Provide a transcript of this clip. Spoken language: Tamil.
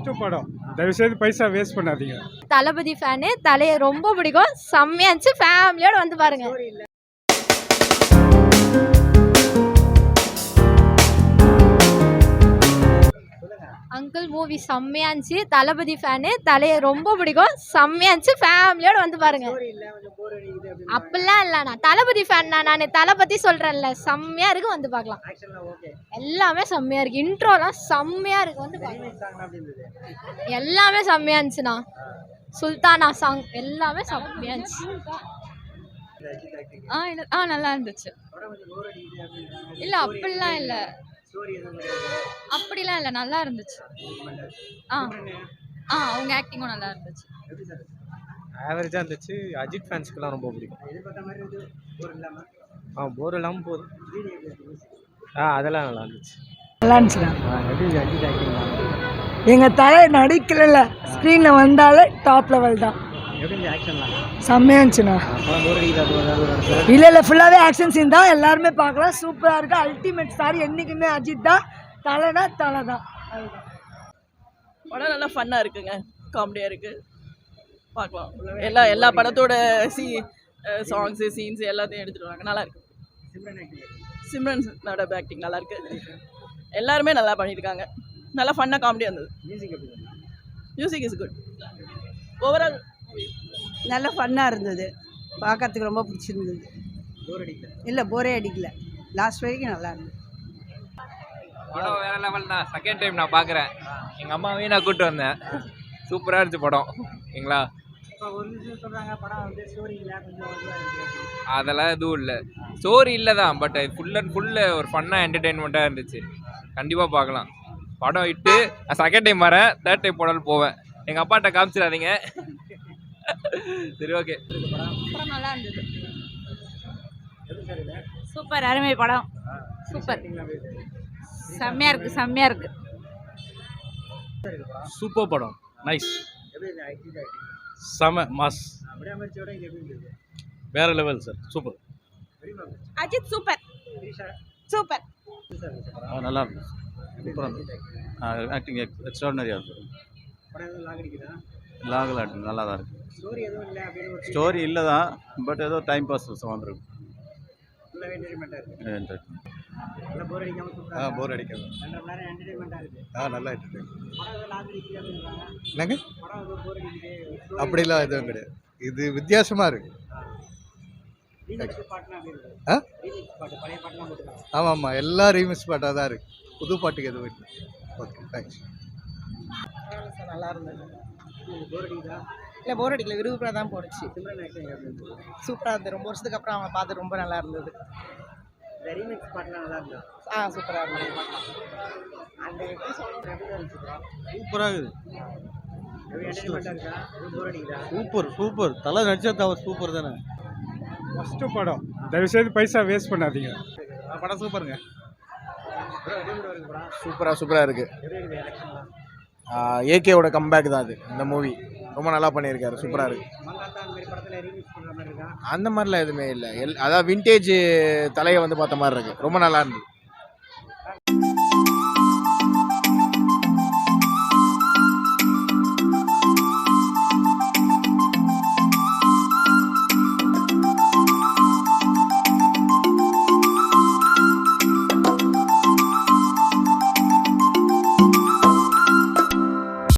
ஃபர்ஸ்ட் படம் தயவுசெய்து பைசா வேஸ்ட் பண்ணாதீங்க. தளபதி ஃபேனு, தலையை ரொம்ப பிடிக்கும், செம்மையா இருந்துச்சு, ஃபேமிலியோட வந்து பாருங்க. அங்கிள் மூவி செம்மையா இருந்துச்சு, தளபதி ஃபேனு, தலையை ரொம்ப பிடிக்கும், செம்மையா இருந்துச்சு, ஃபேமிலியோட வந்து பாருங்க. அப்படிலாம் இல்லைண்ணா, தளபதி ஃபேன் தான் நான், தளபதி சொல்றேன்ல, செம்மையா இருக்கு, வந்து பார்க்கலாம். எல்லாமே செம்மையா இருக்கு, இன்ட்ரோலாம் செம்மையா இருக்கு, வந்து பார்க்கலாம். எல்லாமே செம்மையா இருந்துச்சுண்ணா, சுல்தானா சாங் எல்லாமே செம்மையா இருந்துச்சு. நல்லா இருந்துச்சு. இல்ல அப்படிலாம் இல்ல, அப்படிலாம் இல்ல, நல்லா இருந்துச்சு. அவங்க ஆக்டிங்கும் நல்லா இருந்துச்சு. ஆவரேஜா இருந்துச்சு. அஜித் ஃபேன்ஸ்க்குலாம் ரொம்ப பிடிக்கும். போர் இல்லாமல் போகுது. அதெல்லாம் நல்லா இருந்துச்சு. நல்லா இருந்துச்சுண்ணா. எங்கள் தலை நடிக்கல, ஸ்க்ரீனில் வந்தாலே டாப் லெவல் தான். செம்மையா இருந்துச்சுண்ணா. இல்லை ஃபுல்லாகவே ஆக்ஷன் சீன் தான், எல்லாருமே பார்க்கலாம், சூப்பராக இருக்கு. அல்டிமேட் ஸ்டார் என்றைக்குமே அஜித் தான், தலைனா தலை தான். படம் நல்லா ஃபன்னாக இருக்குங்க, காமெடியாக இருக்குது, பார்க்கலாம். எல்லா படத்தோட சாங்ஸு சீன்ஸ் எல்லாத்தையும் எடுத்துகிட்டு வராங்க, நல்லா இருக்கு. சிம்ரனோட ஆக்டிங் நல்லா இருக்கு, எல்லாருமே நல்லா பண்ணியிருக்காங்க, நல்லா ஃபன்னாக காமெடியாக இருந்தது. Music is good. ஓவரால் நல்ல ஃபன்னாக இருந்தது, பார்க்கறதுக்கு ரொம்ப பிடிச்சிருந்தது. இல்லை போரே அடிக்கல, லாஸ்ட் வரைக்கும் நல்லா இருந்தது. படம் வேற லெவல் தான். செகண்ட் டைம் நான் பார்க்குறேன், எங்கள் அம்மாவையும் நான் கூப்பிட்டு வந்தேன். சூப்பராக இருந்துச்சு படம். ஓகேங்களா? அதெல்லாம் எதுவும் இல்லை, ஸ்டோரி இல்லை தான், பட் ஃபுல் அண்ட் ஃபுல்லு ஒரு ஃபன்னாக என்டர்டெயின்மெண்ட்டாக இருந்துச்சு. கண்டிப்பாக பார்க்கலாம். படம் விட்டு செகண்ட் டைம் வரேன், தேர்ட் டைம் போனாலும் போவேன். எங்கள் அப்பாட்ட காமிச்சிடாதீங்க. சரி, ஓகே. படம் நல்லா இருந்தது, சூப்பர், அருமை படம், சூப்பர், செம்மையா இருக்கு, செம்மையா இருக்கு. சூப்பர் படம், நைஸ், செம மாஸ், வேற level sir, super. Ajith super, super, நல்லா இருக்கு, சூப்பராக இருந்துச்சு. ஆக்டிங் எக்ஸ்ட்ராடினரியாக இருக்குது. லாகல் ஆக்டிங் நல்லா தான் இருக்குது. ஸ்டோரி இல்லை தான், பட் ஏதோ டைம் பாஸ் வந்துருக்கு. போர் அடிக்காது. நல்லா இருக்கு. என்னங்க அப்படிலாம் எதுவும் கிடையாது, இது வித்தியாசமாக இருக்கு. ஆமாம் ஆமாம், எல்லாம் ரீமிக்ஸ் பாட்டாக தான் இருக்குது, புது பாட்டுக்கு எதுவும் இல்லை. Okay, thanks. நல்லா இருந்தது. இல்லை போர் அடிக்கல, விறுவிறுப்பாக தான் போணுச்சு. சூப்பராக இருந்தது, ரொம்ப வருஷத்துக்கு அப்புறம் அவங்க பார்த்து ரொம்ப நல்லா இருந்தது. சூப்பராக இருந்தது. சூப்பராக இருக்குது. சூப்பர் சூப்பர், தலை நடிச்சா தவிர சூப்பர் தானே. ஃபர்ஸ்ட் படம் தயவுசெய்து பைசா வேஸ்ட் பண்ணாதீங்க. படம் சூப்பருங்க. சூப்பராக இருக்குது. ஏகேவோட கம்பேக் தான் அது, இந்த மூவி ரொம்ப நல்லா பண்ணியிருக்காரு, சூப்பராக இருக்குது. அந்த மாதிரிலாம் எதுவுமே இல்லை, அதாவது விண்டேஜ் தலையை வந்து பார்த்த மாதிரி இருக்குது, ரொம்ப நல்லா இருந்தது.